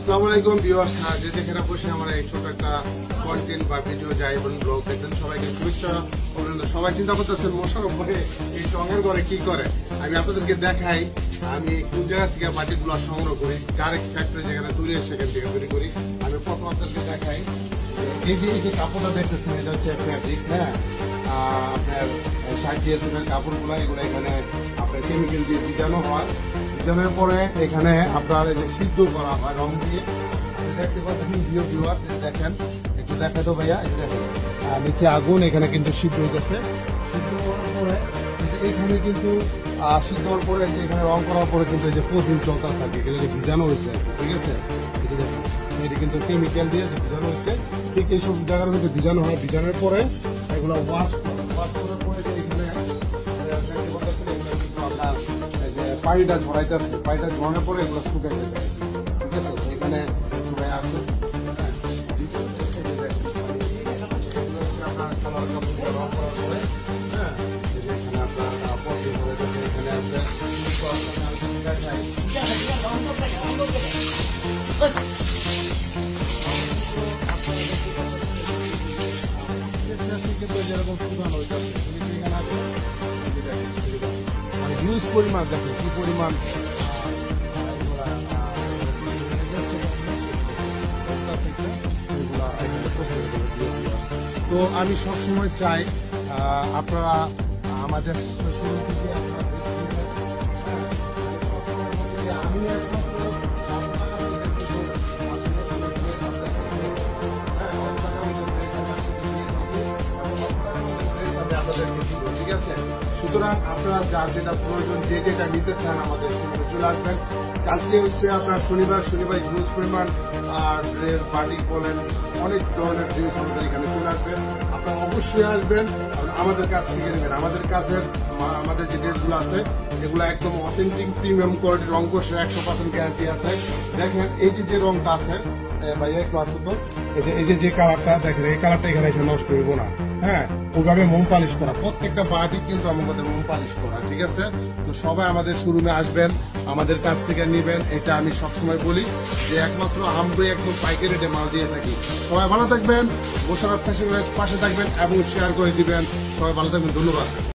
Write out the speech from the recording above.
আসসালামু আলাইকুম ভিউয়ার্স, যে যেখানে বসে আমার এই ছোট একটা কন্টেন্ট বা ভিডিও যাই এবং ব্লগ দেখবেন, সবাইকে শুভেচ্ছা অভিনন্দন। সবাই চিন্তা করতেছেন মোশাররফ ভাই এই রঙের ঘরে কি করে। আমি আপনাদেরকে দেখাই আমি কোন জায়গা থেকে মাটিগুলো সংগ্রহ করি, ডাইরেক্ট ফ্যাক্টরি যেখানে তৈরি হয় সেখান থেকে তৈরি করি। আমি প্রথম আপনাদেরকে দেখাই এই যে কাপড়টা দেখতেছেন, এটা হচ্ছে ফ্যাব্রিক। হ্যাঁ, আপনার 60 কাপড়গুলো এগুলো এখানে আপনার কেমিক্যাল দিয়ে ভিজানো হয়। ভিজানোর পরে এখানে আপনার এই যে সিদ্ধ করা হয় রং দিয়ে। দেখতে পাচ্ছেন ভিউয়ার্স, দেখেন একটু দেখা তো ভাইয়া, একটু দেখেন নিচে আগুন, এখানে কিন্তু সিদ্ধ হইতেছে। সিদ্ধ করার পরে এখানে কিন্তু সিদ্ধ হওয়ার পরে এখানে রং করার পরে কিন্তু এই যে পচিং চলতে থাকে, এখানে যে ভিজানো হয়েছে, ঠিক আছে। এটা দেখেন, এটা কিন্তু কেমিক্যাল দিয়ে যে ভিজানো হয়েছে। ঠিক এইসব জায়গার মধ্যে ভিজানো হয়। ভিজানোর পরে এগুলো ওয়াশ করার পরে এখানে আপনার যে পানিটা ঝরাইতেছে, পানিটা ঝরানোর পরে এগুলো শুকাইতে থাকে, ঠিক আছে। এখানে শুকাই আসে আপনার কালার কাপড় রং করার পরে। হ্যাঁ, এখানে আপনার পথে এখানে আছে যেরকম শুকানো হইতেছে, মানে হিউজ পরিমাণ, দেখেন কি পরিমাণ। তো আমি সবসময় চাই আপনারা আমাদের আমি ঠিক আছে। সুতরাং আপনারা যার যেটা প্রয়োজন, যে যেটা নিতে চান আমাদের চলে আসবেন। কালকে হচ্ছে আপনার শনিবার হিউজ পরিমাণ ড্রেস, বাটিক বলেন, অনেক ধরনের ড্রেস আমাদের এখানে চলে আসবেন। আপনারা অবশ্যই আসবেন, আমাদের কাছ থেকে নেবেন। আমাদের কাছের আমাদের যে ড্রেসগুলো আছে এগুলো একদম অথেন্টিক প্রিমিয়াম কোয়ালিটির, রং কোর্সের 100% গ্যারান্টি আছে। দেখেন এই যে রংটা আছে ভাইয়া, একটু আসুন তো। এই যে কালারটা দেখেন, এই কালারটা এখানে এসে নষ্ট হইব না। হ্যাঁ, ওইভাবে মোম পালিশ করা, প্রত্যেকটা বাটি কিন্তু আমাদের মোম পালিশ করা, ঠিক আছে। তো সবাই আমাদের শোরুমে আসবেন, আমাদের কাছ থেকে নেবেন। এটা আমি সবসময় বলি যে একমাত্র আমরাই একদম পাইকারি রেটে মাল দিয়ে থাকি। সবাই ভালো থাকবেন, মোশাররফ ফ্যাশনের পাশে থাকবেন এবং শেয়ার করে দিবেন। সবাই ভালো থাকবেন, ধন্যবাদ।